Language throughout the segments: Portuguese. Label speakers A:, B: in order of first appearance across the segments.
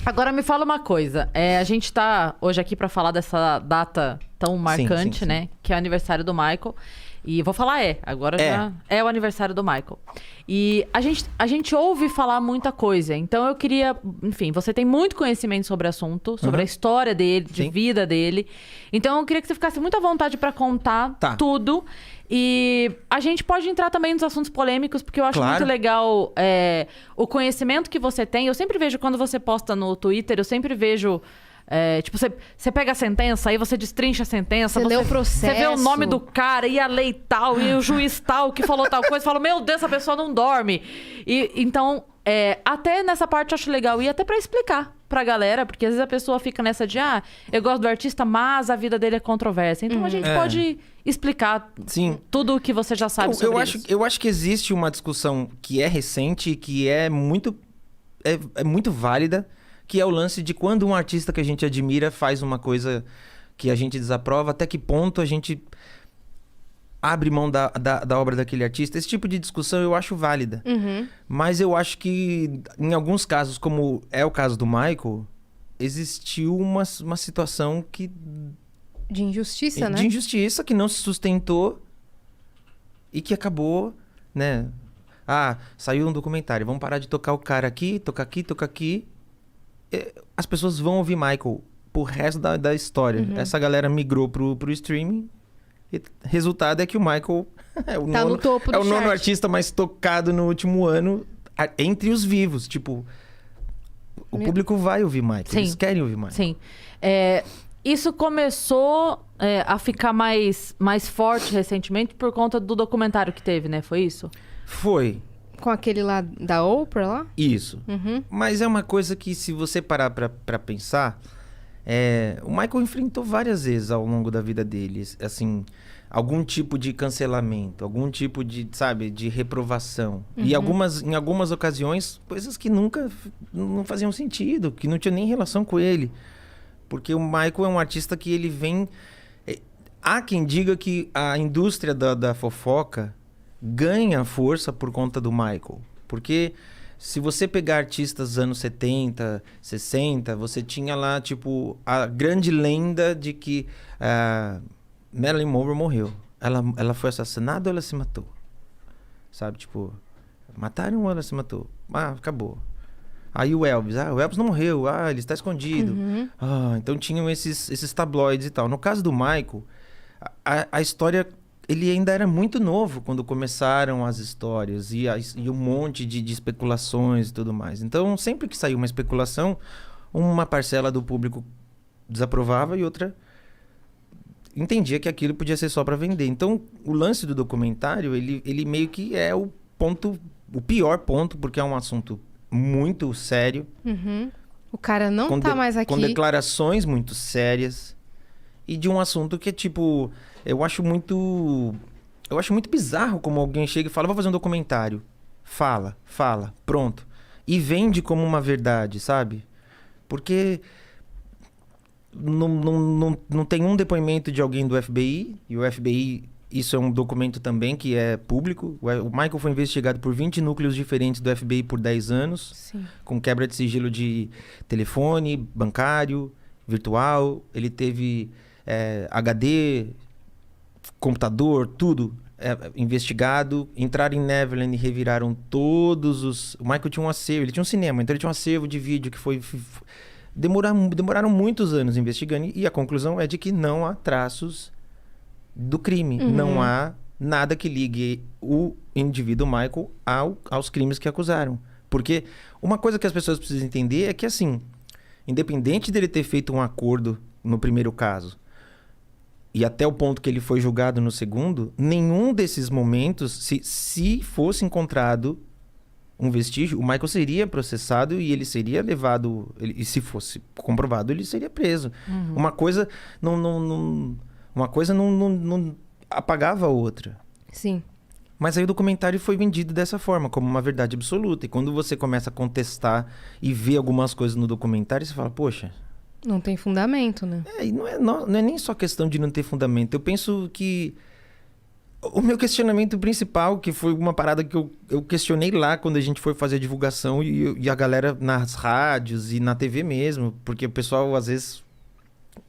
A: Agora me fala uma coisa. A gente tá hoje aqui pra falar dessa data tão marcante,
B: sim.
A: né? Que é o aniversário do Michael. E vou falar agora já é o aniversário do Michael. E a gente ouve falar muita coisa. Então eu queria... Enfim, você tem muito conhecimento sobre o assunto. Sobre a história dele, de vida dele. Então eu queria que você ficasse muito à vontade pra contar tudo. E a gente pode entrar também nos assuntos polêmicos, porque eu acho muito legal o conhecimento que você tem. Eu sempre vejo, quando você posta no Twitter, eu sempre vejo... tipo, você pega a sentença, aí você destrincha a sentença.
C: Você lê o processo.
A: Você vê o nome do cara, e a lei tal, e o juiz tal, que falou tal coisa. Fala, meu Deus, essa pessoa não dorme. E, então, até nessa parte eu acho legal. E até pra explicar pra galera, porque às vezes a pessoa fica nessa de... eu gosto do artista, mas a vida dele é controversa. Então a gente pode explicar tudo o que você já sabe sobre isso.
B: Eu acho que existe uma discussão que é recente, que é muito válida, que é o lance de quando um artista que a gente admira faz uma coisa que a gente desaprova, até que ponto a gente abre mão da obra daquele artista. Esse tipo de discussão eu acho válida. Mas eu acho que em alguns casos, como é o caso do Michael, existiu uma situação que...
C: De injustiça, né?
B: De injustiça, que não se sustentou e que acabou, né? Saiu um documentário, vamos parar de tocar o cara aqui, tocar aqui, tocar aqui. As pessoas vão ouvir Michael pro resto da história. Essa galera migrou pro streaming. E resultado é que o Michael
C: no topo do
B: o nono
C: chart.
B: artista mais tocado no último ano entre os vivos. Tipo, o público vai ouvir Michael. Eles querem ouvir Michael.
A: Sim. Isso começou a ficar mais forte recentemente por conta do documentário que teve, né? Foi isso?
B: Foi.
C: Com aquele lá da Oprah lá?
B: Isso. Mas é uma coisa que, se você parar pra pensar... o Michael enfrentou várias vezes ao longo da vida dele, assim, algum tipo de cancelamento, algum tipo de, sabe, de reprovação. E em algumas ocasiões, coisas que nunca não faziam sentido, que não tinha nem relação com ele. Porque o Michael é um artista que ele vem... Há quem diga que a indústria da fofoca ganha força por conta do Michael. Porque... se você pegar artistas dos anos 70, 60, você tinha lá, tipo, a grande lenda de que Marilyn Monroe morreu. Ela foi assassinada ou ela se matou? Sabe, tipo, mataram ou ela se matou? Acabou. Aí o Elvis não morreu, ele está escondido. Então tinham esses tabloides e tal. No caso do Michael, a história... ele ainda era muito novo quando começaram as histórias e um monte de especulações e tudo mais. Então, sempre que saía uma especulação, uma parcela do público desaprovava e outra entendia que aquilo podia ser só para vender. Então, o lance do documentário, ele meio que é o pior ponto, porque é um assunto muito sério.
C: O cara não tá mais aqui.
B: Com declarações muito sérias. E de um assunto que é tipo... Eu acho muito bizarro como alguém chega e fala, vou fazer um documentário. Fala, pronto. E vende como uma verdade, sabe? Porque não tem um depoimento de alguém do FBI. E o FBI, isso é um documento também que é público. O Michael foi investigado por 20 núcleos diferentes do FBI por 10 anos.
C: Sim.
B: Com quebra de sigilo de telefone, bancário, virtual. Ele teve HD... computador, tudo investigado. Entraram em Neverland e reviraram todos os... O Michael tinha um acervo, ele tinha um cinema, então ele tinha um acervo de vídeo que foi... Demoraram muitos anos investigando e a conclusão é de que não há traços do crime. Não há nada que ligue o indivíduo Michael aos crimes que acusaram. Porque uma coisa que as pessoas precisam entender é que, assim, independente dele ter feito um acordo no primeiro caso... e até o ponto que ele foi julgado no segundo, nenhum desses momentos, se fosse encontrado um vestígio, o Michael seria processado e ele seria levado... e se fosse comprovado, ele seria preso. Uma coisa não apagava a outra.
C: Sim.
B: Mas aí o documentário foi vendido dessa forma, como uma verdade absoluta. E quando você começa a contestar e ver algumas coisas no documentário, você fala, poxa...
C: não tem fundamento, né?
B: E não é nem só questão de não ter fundamento. Eu penso que O meu questionamento principal, que foi uma parada que eu questionei lá quando a gente foi fazer a divulgação e a galera nas rádios e na TV mesmo, porque o pessoal, às vezes,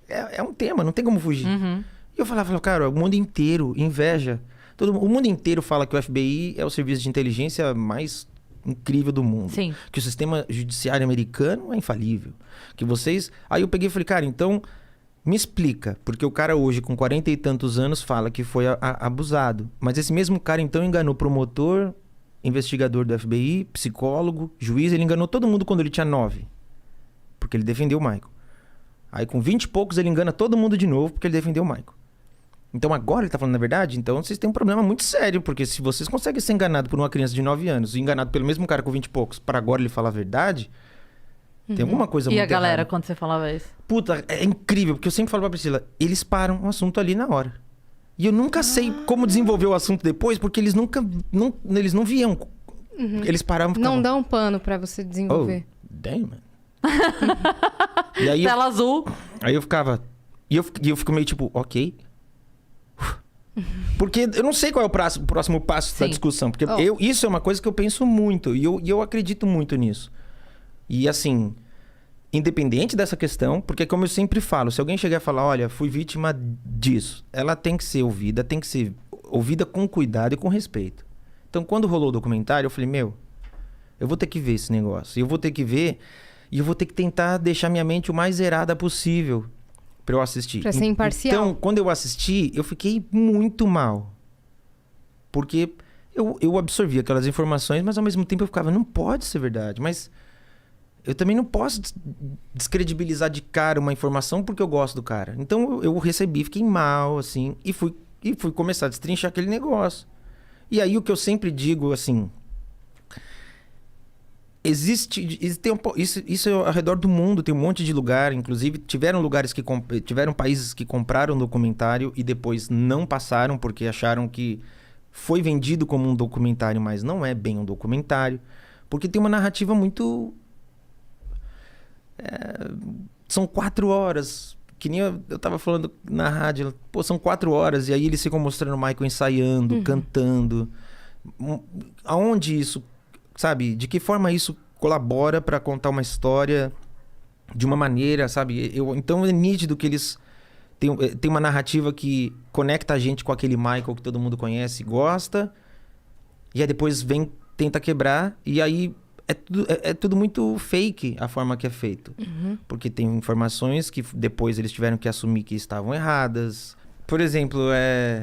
B: é um tema, não tem como fugir. E eu falava, cara, o mundo inteiro inveja. O mundo inteiro fala que o FBI é o serviço de inteligência mais incrível do mundo.
A: Sim.
B: Que o sistema judiciário americano é infalível. Que vocês... Aí eu peguei e falei, cara, então... Me explica, porque o cara hoje, com 40 e tantos anos, fala que foi abusado. Mas esse mesmo cara, então, enganou promotor, investigador do FBI, psicólogo, juiz. Ele enganou todo mundo quando ele tinha 9. Porque ele defendeu o Michael. Aí, com 20 e poucos, ele engana todo mundo de novo, porque ele defendeu o Michael. Então, agora ele tá falando a verdade? Então, vocês têm um problema muito sério. Porque se vocês conseguem ser enganados por uma criança de 9 anos e enganado pelo mesmo cara com 20 e poucos, para agora ele falar a verdade... Tem alguma coisa muito
A: E a galera,
B: errada.
A: quando você falava isso?
B: Puta, é incrível, porque eu sempre falo pra Priscila, eles param o assunto ali na hora. E eu nunca sei como desenvolver o assunto depois, porque eles eles não viam. Eles paravam e ficavam...
C: Não dá um pano pra você desenvolver.
B: Oh, damn, man. E aí
A: Tela azul.
B: Aí eu ficava... E eu fico meio tipo, ok. Porque eu não sei qual é o próximo passo da discussão. Porque isso é uma coisa que eu penso muito. E eu acredito muito nisso. E assim, independente dessa questão, porque como eu sempre falo, se alguém chegar e falar, olha, fui vítima disso, ela tem que ser ouvida com cuidado e com respeito. Então, quando rolou o documentário, eu falei, eu vou ter que ver esse negócio. Eu vou ter que ver e eu vou ter que tentar deixar minha mente o mais zerada possível pra eu assistir.
C: Pra ser imparcial.
B: Então, quando eu assisti, eu fiquei muito mal. Porque eu absorvi aquelas informações, mas ao mesmo tempo eu ficava, não pode ser verdade, mas... Eu também não posso descredibilizar de cara uma informação porque eu gosto do cara. Então eu recebi, fiquei mal, assim, e fui começar a destrinchar aquele negócio. E aí o que eu sempre digo, assim... Isso é ao redor do mundo, tem um monte de lugar. Inclusive, tiveram países que compraram documentário e depois não passaram porque acharam que foi vendido como um documentário, mas não é bem um documentário. Porque tem uma narrativa muito... são 4 horas, que nem eu tava falando na rádio, pô, são 4 horas, e aí eles ficam mostrando o Michael ensaiando, cantando. Aonde isso, sabe, de que forma isso colabora pra contar uma história de uma maneira, sabe? Então é nítido que eles têm uma narrativa que conecta a gente com aquele Michael que todo mundo conhece e gosta, e aí depois tenta quebrar, e aí é tudo muito fake a forma que é feito. Porque tem informações que depois eles tiveram que assumir que estavam erradas. Por exemplo,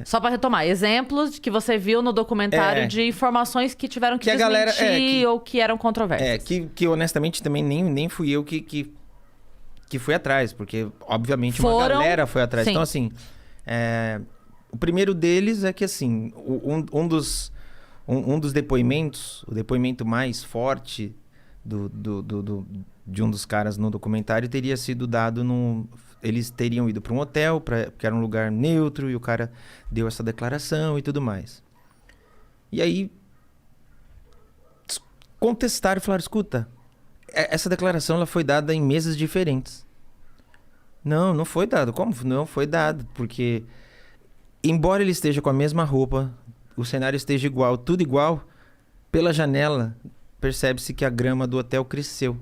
A: Só pra retomar, exemplos que você viu no documentário de informações que tiveram que desmentir ou que eram controversas.
B: Que honestamente também nem fui eu que fui atrás. Porque, obviamente, uma galera foi atrás. Sim. Então, assim, o primeiro deles é que, assim, um dos depoimentos, o depoimento mais forte de um dos caras no documentário teria sido dado eles teriam ido para um hotel, que era um lugar neutro, e o cara deu essa declaração e tudo mais. E aí contestaram e falaram, escuta, essa declaração ela foi dada em mesas diferentes. Não foi dado. Como? Não foi dado, porque embora ele esteja com a mesma roupa, o cenário esteja igual, tudo igual, pela janela percebe-se que a grama do hotel cresceu.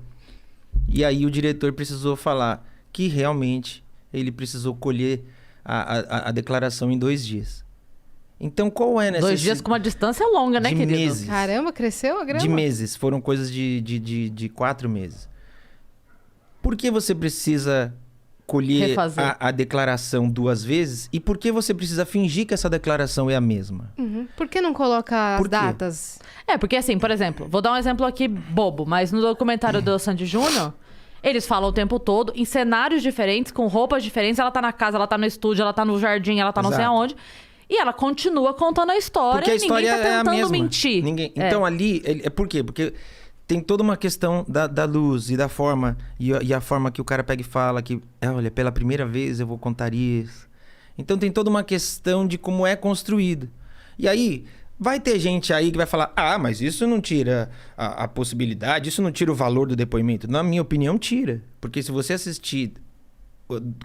B: E aí o diretor precisou falar que realmente ele precisou colher a declaração em 2 dias. Então qual é nessa...
A: 2 dias com uma distância longa, né, querido?
B: Meses.
C: Caramba, cresceu a grama?
B: De meses, foram coisas de 4 meses. Por que você precisa colher a declaração 2 vezes? E por que você precisa fingir que essa declaração é a mesma?
C: Por que não coloca as datas?
A: Porque assim, por exemplo, vou dar um exemplo aqui bobo, mas no documentário do Sandy Júnior, eles falam o tempo todo em cenários diferentes, com roupas diferentes. Ela tá na casa, ela tá no estúdio, ela tá no jardim, ela tá não sei aonde. E ela continua contando a história.
B: Porque a história
A: ninguém tá tentando
B: é a mesma.
A: mentir.
B: Então ali, por quê? Porque tem toda uma questão da luz e da forma, e a forma que o cara pega e fala que, olha, pela primeira vez eu vou contar isso. Então tem toda uma questão de como é construído. E aí, vai ter gente aí que vai falar, mas isso não tira a possibilidade, isso não tira o valor do depoimento. Na minha opinião, tira. Porque se você assistir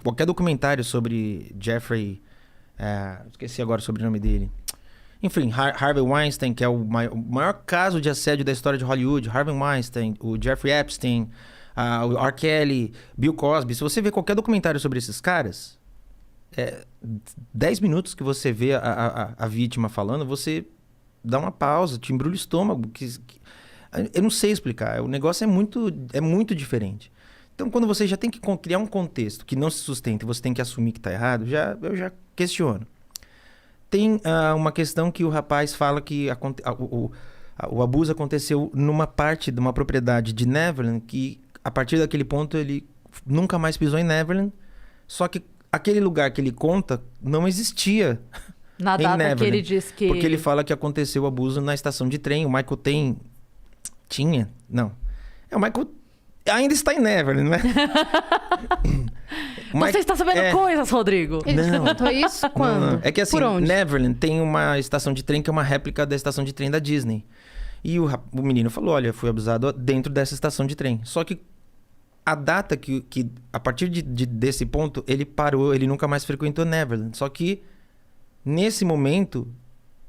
B: qualquer documentário sobre Jeffrey... esqueci agora o sobrenome dele. Enfim, Harvey Weinstein, que é o maior caso de assédio da história de Hollywood. Harvey Weinstein, o Jeffrey Epstein, o R. Kelly, Bill Cosby. Se você vê qualquer documentário sobre esses caras, 10 minutos que você vê a vítima falando, você dá uma pausa, te embrulha o estômago. Eu não sei explicar. O negócio é muito diferente. Então, quando você já tem que criar um contexto que não se sustenta e você tem que assumir que está errado, eu já questiono. Tem uma questão que o rapaz fala que o abuso aconteceu numa parte de uma propriedade de Neverland, que a partir daquele ponto ele nunca mais pisou em Neverland, só que aquele lugar que ele conta não existia
A: na data
B: Neverland,
A: que ele diz que...
B: Porque ele fala que aconteceu o abuso na estação de trem. O Michael tinha? Não. O Michael ainda está em Neverland, né?
A: Você está sabendo coisas, Rodrigo.
C: Ele te contou isso quando?
B: Não. É que assim,
C: Por onde?
B: Neverland tem uma estação de trem que é uma réplica da estação de trem da Disney. E o menino falou, olha, fui abusado dentro dessa estação de trem. Só que a data que a partir desse ponto, ele parou, ele nunca mais frequentou Neverland. Só que, nesse momento,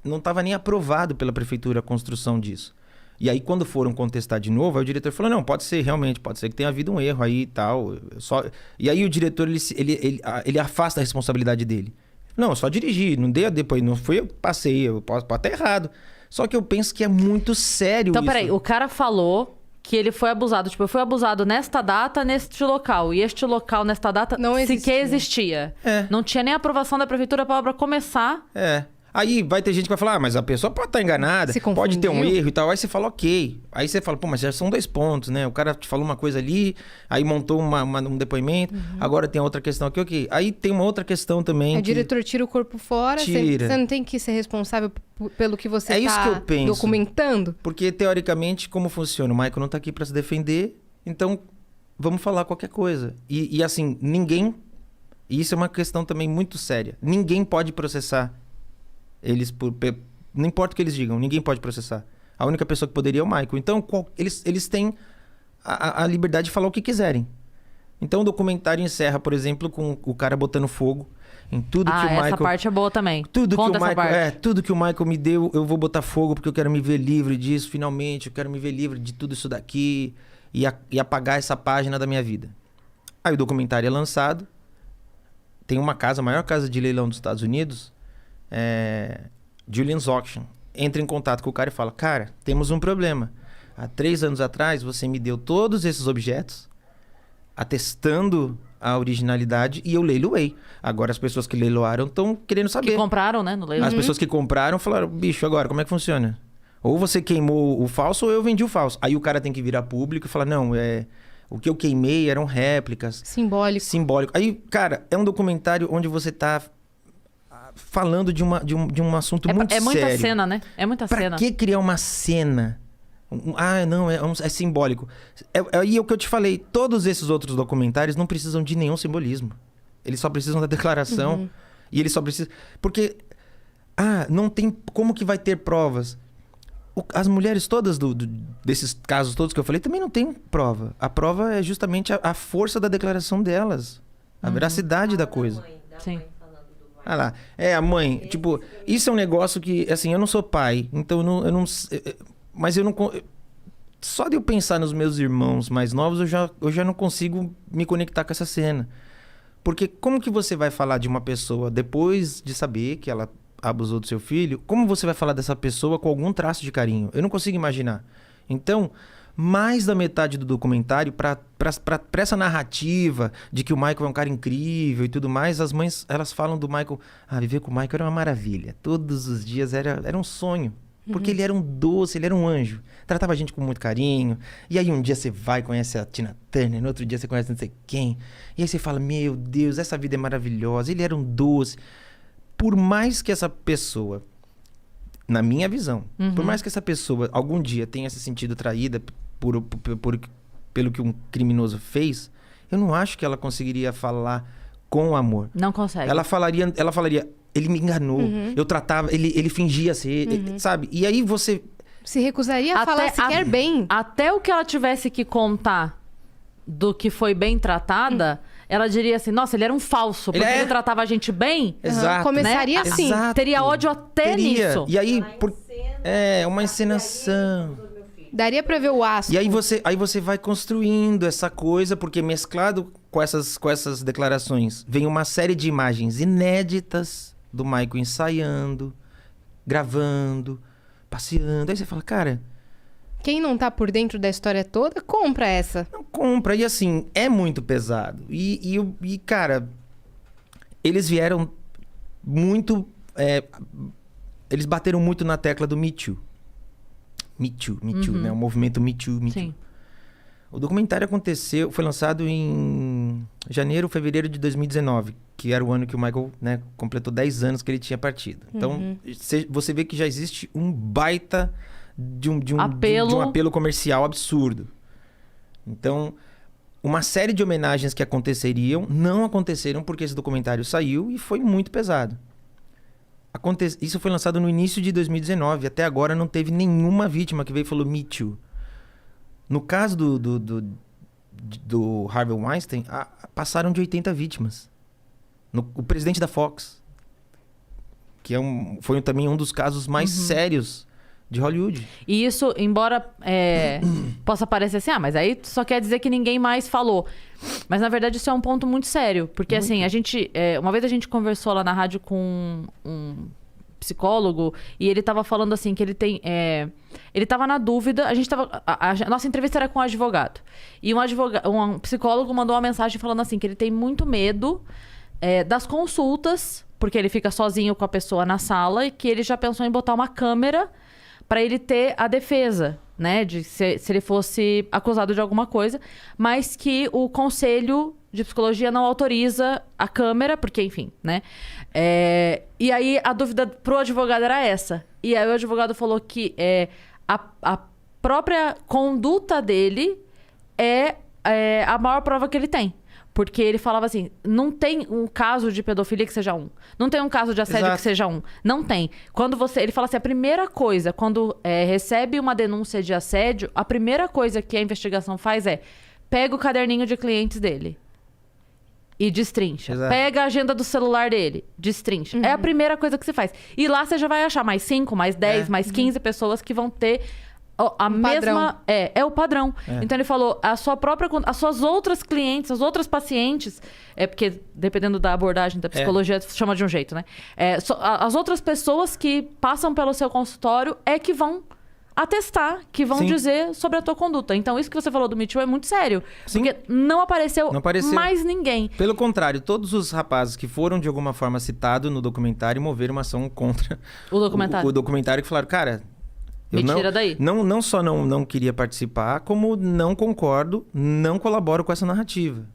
B: não estava nem aprovado pela prefeitura a construção disso. E aí, quando foram contestar de novo, aí o diretor falou, não, pode ser, realmente, pode ser que tenha havido um erro aí e tal. E aí o diretor, ele afasta a responsabilidade dele. Não, eu só dirigi, não dei a depois, não fui, eu passei, eu posso estar errado. Só que eu penso que é muito sério
A: então,
B: isso.
A: Peraí, o cara falou que ele foi abusado. Tipo, eu fui abusado nesta data, neste local. E este local, nesta data,
C: não
A: sequer existia. Não tinha nem aprovação da prefeitura para a obra começar.
B: Aí vai ter gente que vai falar, mas a pessoa pode estar enganada, pode ter um erro e tal. Aí você fala, ok. Aí você fala, pô, mas já são 2 pontos, né? O cara te falou uma coisa ali, aí montou um depoimento, agora tem outra questão aqui, ok. Aí tem uma outra questão também.
C: O diretor tira o corpo fora,
B: tira.
C: Você não tem que ser responsável pelo que você
B: isso que eu penso.
C: Documentando?
B: Porque, teoricamente, como funciona? O Michael não tá aqui para se defender, então vamos falar qualquer coisa. E assim, ninguém... E isso é uma questão também muito séria. Ninguém pode processar eles não importa o que eles digam, ninguém pode processar. A única pessoa que poderia é o Michael. Então, eles têm a liberdade de falar o que quiserem. Então, o documentário encerra, por exemplo, com o cara botando fogo em tudo que o Michael...
A: essa parte é boa também.
B: Tudo que o Michael me deu, eu vou botar fogo porque eu quero me ver livre disso, finalmente. Eu quero me ver livre de tudo isso daqui e apagar essa página da minha vida. Aí o documentário é lançado. Tem uma casa, a maior casa de leilão dos Estados Unidos... Julian's Auction entra em contato com o cara e fala, cara, temos um problema. Há 3 anos atrás você me deu todos esses objetos atestando a originalidade e eu leiloei. Agora as pessoas que leiloaram estão querendo saber.
A: Que compraram, né, no leilão.
B: As pessoas que compraram falaram, bicho, agora como é que funciona? Ou você queimou o falso ou eu vendi o falso. Aí o cara tem que virar público e falar, não, o que eu queimei eram réplicas. Simbólico. Aí, cara, é um documentário onde você tá falando de um assunto muito sério.
A: É muita cena, né? É muita cena.
B: Pra que criar uma cena? Não, é simbólico. Aí é o que eu te falei. Todos esses outros documentários não precisam de nenhum simbolismo. Eles só precisam da declaração. E eles só precisam... Porque... não tem... Como que vai ter provas? As mulheres todas desses casos todos que eu falei também não tem prova. A prova é justamente a força da declaração delas. A veracidade da coisa.
A: Sim.
B: Ah lá. A mãe, tipo, isso é um negócio que, assim, eu não sou pai, então eu não mas eu não... Só de eu pensar nos meus irmãos mais novos, eu já não consigo me conectar com essa cena. Porque como que você vai falar de uma pessoa depois de saber que ela abusou do seu filho? Como você vai falar dessa pessoa com algum traço de carinho? Eu não consigo imaginar. Então... mais da metade do documentário, para essa narrativa de que o Michael é um cara incrível e tudo mais, as mães, elas falam do Michael... viver com o Michael era uma maravilha. Todos os dias era um sonho. Porque ele era um doce, ele era um anjo. Tratava a gente com muito carinho. E aí um dia você vai e conhece a Tina Turner, no outro dia você conhece não sei quem. E aí você fala, meu Deus, essa vida é maravilhosa. Ele era um doce. Por mais que essa pessoa... Na minha visão, por mais que essa pessoa algum dia tenha se sentido traída pelo que um criminoso fez, eu não acho que ela conseguiria falar com amor.
A: Não consegue.
B: Ela falaria, ele me enganou, eu tratava, ele fingia ser, sabe? E aí você...
C: Se recusaria a falar sequer bem.
A: Até o que ela tivesse que contar do que foi bem tratada, ela diria assim, nossa, ele era um falso, porque ele tratava a gente bem.
B: Exato.
C: Começaria
A: né?
C: assim.
B: Exato.
A: Teria ódio até nisso.
B: E aí, uma encenação.
C: Daria pra ver o asco.
B: E aí você vai construindo essa coisa, porque mesclado com essas declarações, vem uma série de imagens inéditas do Michael ensaiando, gravando, passeando. Aí você fala, cara...
C: Quem não tá por dentro da história toda, compra essa.
B: Não compra. E assim, é muito pesado. E cara, eles vieram muito... eles bateram muito na tecla do Me Too. Me Too, né? O movimento Me Too, Me Too.
A: Sim.
B: O documentário foi lançado em janeiro, fevereiro de 2019, que era o ano que o Michael, né, completou 10 anos que ele tinha partido. Então, você vê que já existe um baita de um apelo comercial absurdo. Então, uma série de homenagens que aconteceriam, não aconteceram porque esse documentário saiu e foi muito pesado. Isso foi lançado no início de 2019. Até agora não teve nenhuma vítima que veio e falou Me Too. No caso do Harvey Weinstein, passaram de 80 vítimas. O presidente da Fox, que foi também um dos casos mais sérios de Hollywood.
A: E isso, embora possa parecer assim, mas aí só quer dizer que ninguém mais falou. Mas, na verdade, isso é um ponto muito sério. Porque, assim, uma vez a gente conversou lá na rádio com um psicólogo e ele tava falando assim que ele tem... ele tava na dúvida, a nossa entrevista era com um advogado. E um psicólogo mandou uma mensagem falando assim que ele tem muito medo das consultas, porque ele fica sozinho com a pessoa na sala e que ele já pensou em botar uma câmera para ele ter a defesa, né? De se ele fosse acusado de alguma coisa, mas que o conselho de psicologia não autoriza a câmera, porque, enfim, né? E aí a dúvida pro advogado era essa. E aí o advogado falou que a própria conduta dele é a maior prova que ele tem. Porque ele falava assim, não tem um caso de pedofilia que seja um. Não tem um caso de assédio que seja um. Não tem. Ele fala assim, a primeira coisa, quando recebe uma denúncia de assédio, a primeira coisa que a investigação faz pega o caderninho de clientes dele e destrincha.
B: Exato.
A: Pega a agenda do celular dele, destrincha. É a primeira coisa que se faz. E lá você já vai achar mais 5, mais 10, mais 15 pessoas que vão ter... a mesma... É o padrão. Então ele falou, as suas outras clientes, as outras pacientes, porque dependendo da abordagem da psicologia, chama de um jeito, né? As outras pessoas que passam pelo seu consultório que vão atestar, que vão dizer sobre a tua conduta. Então isso que você falou do Me Too é muito sério.
B: Sim.
A: Porque não apareceu mais ninguém.
B: Pelo contrário, todos os rapazes que foram de alguma forma citados no documentário moveram uma ação contra
A: O documentário.
B: o documentário, que falaram, cara...
A: Tira daí.
B: Não só não queria participar, como não concordo, não colaboro com essa narrativa.